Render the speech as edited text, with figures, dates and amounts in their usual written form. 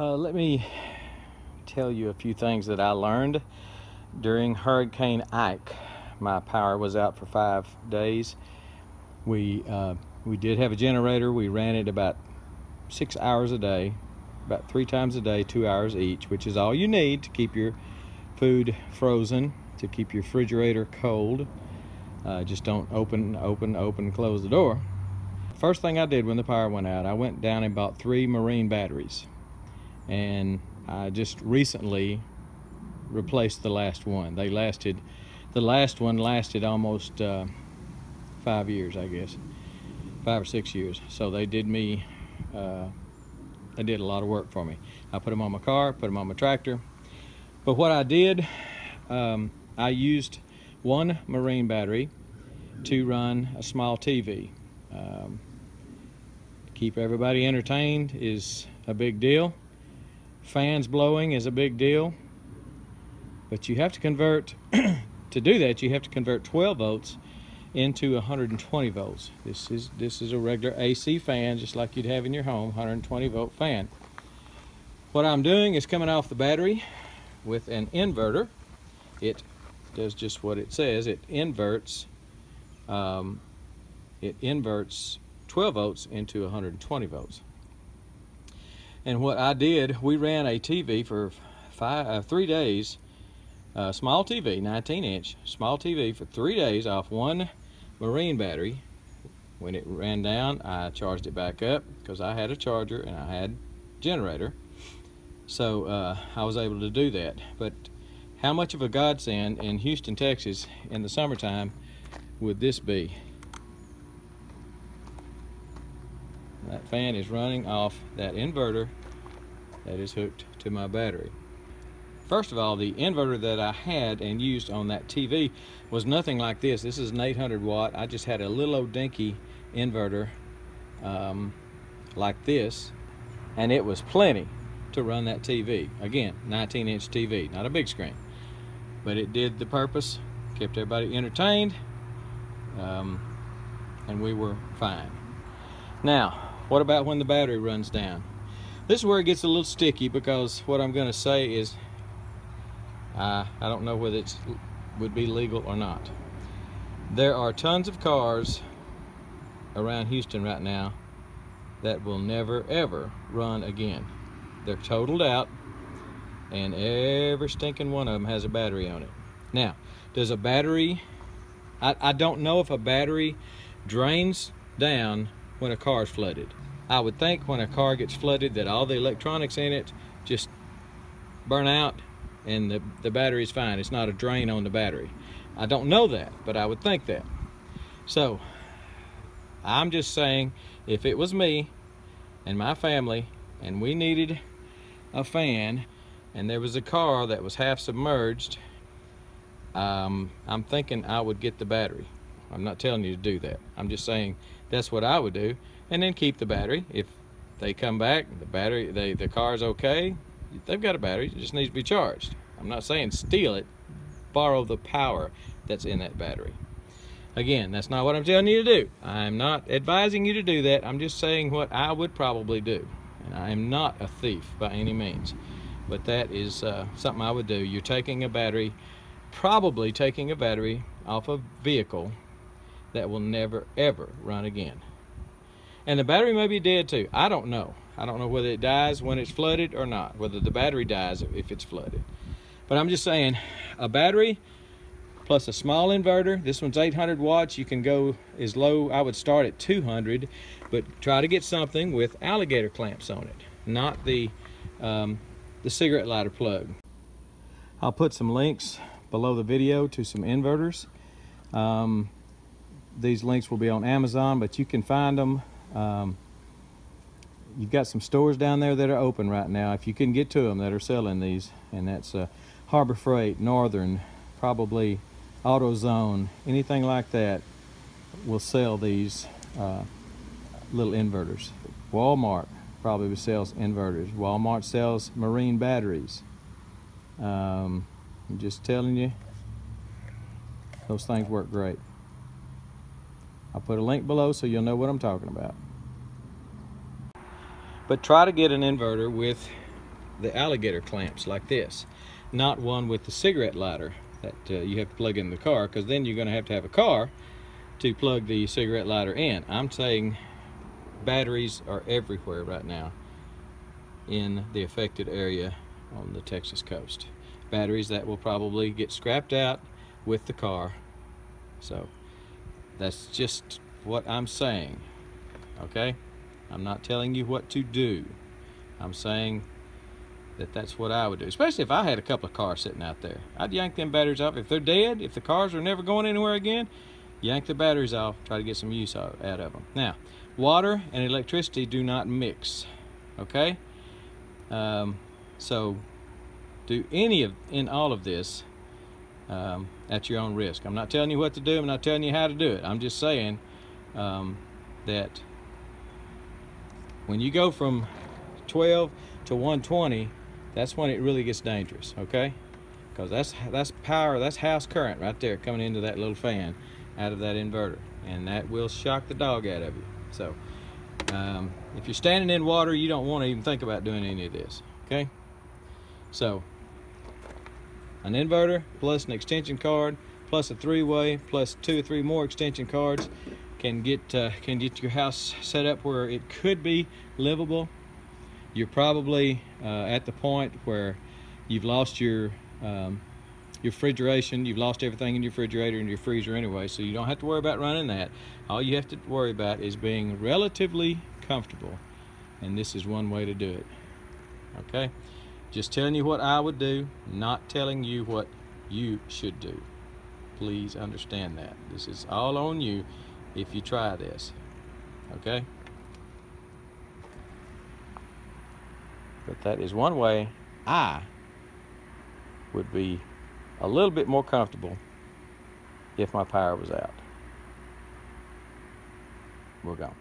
Let me tell you a few things that I learned during Hurricane Ike. My power was out for 5 days. We did have a generator. We ran it about 6 hours a day, about 3 times a day, 2 hours each, which is all you need to keep your food frozen, to keep your refrigerator cold. Just don't open, close the door. First thing I did when the power went out, I went down and bought 3 marine batteries. And I just recently replaced the last one. The last one lasted almost 5 years, I guess, 5 or 6 years. So they did me, they did a lot of work for me. I put them on my car, put them on my tractor. But what I did, I used 1 marine battery to run a small TV. Keep everybody entertained is a big deal. Fans blowing is a big deal, but you have to convert to do that. You have to convert 12 volts into 120 volts. This is a regular AC fan, just like you'd have in your home, 120 volt fan. What I'm doing is coming off the battery with an inverter. It does just what it says. It inverts 12 volts into 120 volts. And what I did, we ran a TV for 3 days, small TV, 19-inch, small TV for 3 days off 1 marine battery. When it ran down, I charged it back up because I had a charger and I had a generator. So I was able to do that. But how much of a godsend in Houston, Texas in the summertime would this be? That fan is running off that inverter that is hooked to my battery. First of all, the inverter that I had and used on that TV was nothing like this. This is an 800 watt. I just had a little old dinky inverter like this, and it was plenty to run that TV. Again, 19-inch TV, not a big screen, but it did the purpose, kept everybody entertained, and we were fine. Now, what about when the battery runs down? This is where it gets a little sticky, because what I'm going to say is I don't know whether it would be legal or not. There are tons of cars around Houston right now that will never ever run again. They're totaled out, and every stinking one of them has a battery on it. Now, does a battery, I don't know if a battery drains down when a car is flooded. I would think when a car gets flooded that all the electronics in it just burn out and the battery's fine. It's not a drain on the battery. I don't know that, but I would think that. So I'm just saying, if it was me and my family and we needed a fan and there was a car that was half submerged, I'm thinking I would get the battery. I'm not telling you to do that. I'm just saying that's what I would do, and then keep the battery. If they come back, the car's okay, they've got a battery, it just needs to be charged. I'm not saying steal it, borrow the power that's in that battery. Again, that's not what I'm telling you to do. I'm not advising you to do that. I'm just saying what I would probably do. And I am not a thief by any means, but that is something I would do. You're taking a battery, probably taking a battery off a vehicle that will never ever run again. And the battery may be dead too. I don't know. I don't know whether it dies when it's flooded or not, whether the battery dies if it's flooded. But I'm just saying, a battery plus a small inverter. This one's 800 watts. You can go as low, I would start at 200, but try to get something with alligator clamps on it, not the cigarette lighter plug. I'll put some links below the video to some inverters. These links will be on Amazon, but you can find them. You've got some stores down there that are open right now, if you can get to them, that are selling these, and that's Harbor Freight, Northern, probably AutoZone, anything like that will sell these little inverters. Walmart probably sells inverters. Walmart sells marine batteries. I'm just telling you, those things work great. I'll put a link below so you'll know what I'm talking about. But try to get an inverter with the alligator clamps like this, not one with the cigarette lighter that you have to plug in the car, because then you're going to have a car to plug the cigarette lighter in. I'm saying batteries are everywhere right now in the affected area on the Texas coast. Batteries that will probably get scrapped out with the car. So that's just what I'm saying, okay? I'm not telling you what to do. I'm saying that that's what I would do, especially if I had a couple of cars sitting out there. I'd yank them batteries off. If they're dead, if the cars are never going anywhere again, yank the batteries off, try to get some use out of them. Now, water and electricity do not mix, okay? So do in all of this at your own risk. I'm not telling you what to do. I'm not telling you how to do it. I'm just saying that when you go from 12 to 120, that's when it really gets dangerous, okay? Because that's power, that's house current right there coming into that little fan out of that inverter, and that will shock the dog out of you. So if you're standing in water, you don't want to even think about doing any of this, okay? So an inverter plus an extension cord plus a three-way plus 2 or 3 more extension cords can get your house set up where it could be livable. You're probably at the point where you've lost your refrigeration. You've lost everything in your refrigerator and your freezer anyway, so you don't have to worry about running that. All you have to worry about is being relatively comfortable, and this is one way to do it, okay? Just telling you what I would do, not telling you what you should do. Please understand that. This is all on you if you try this, okay? But that is one way I would be a little bit more comfortable if my power was out. We're gone.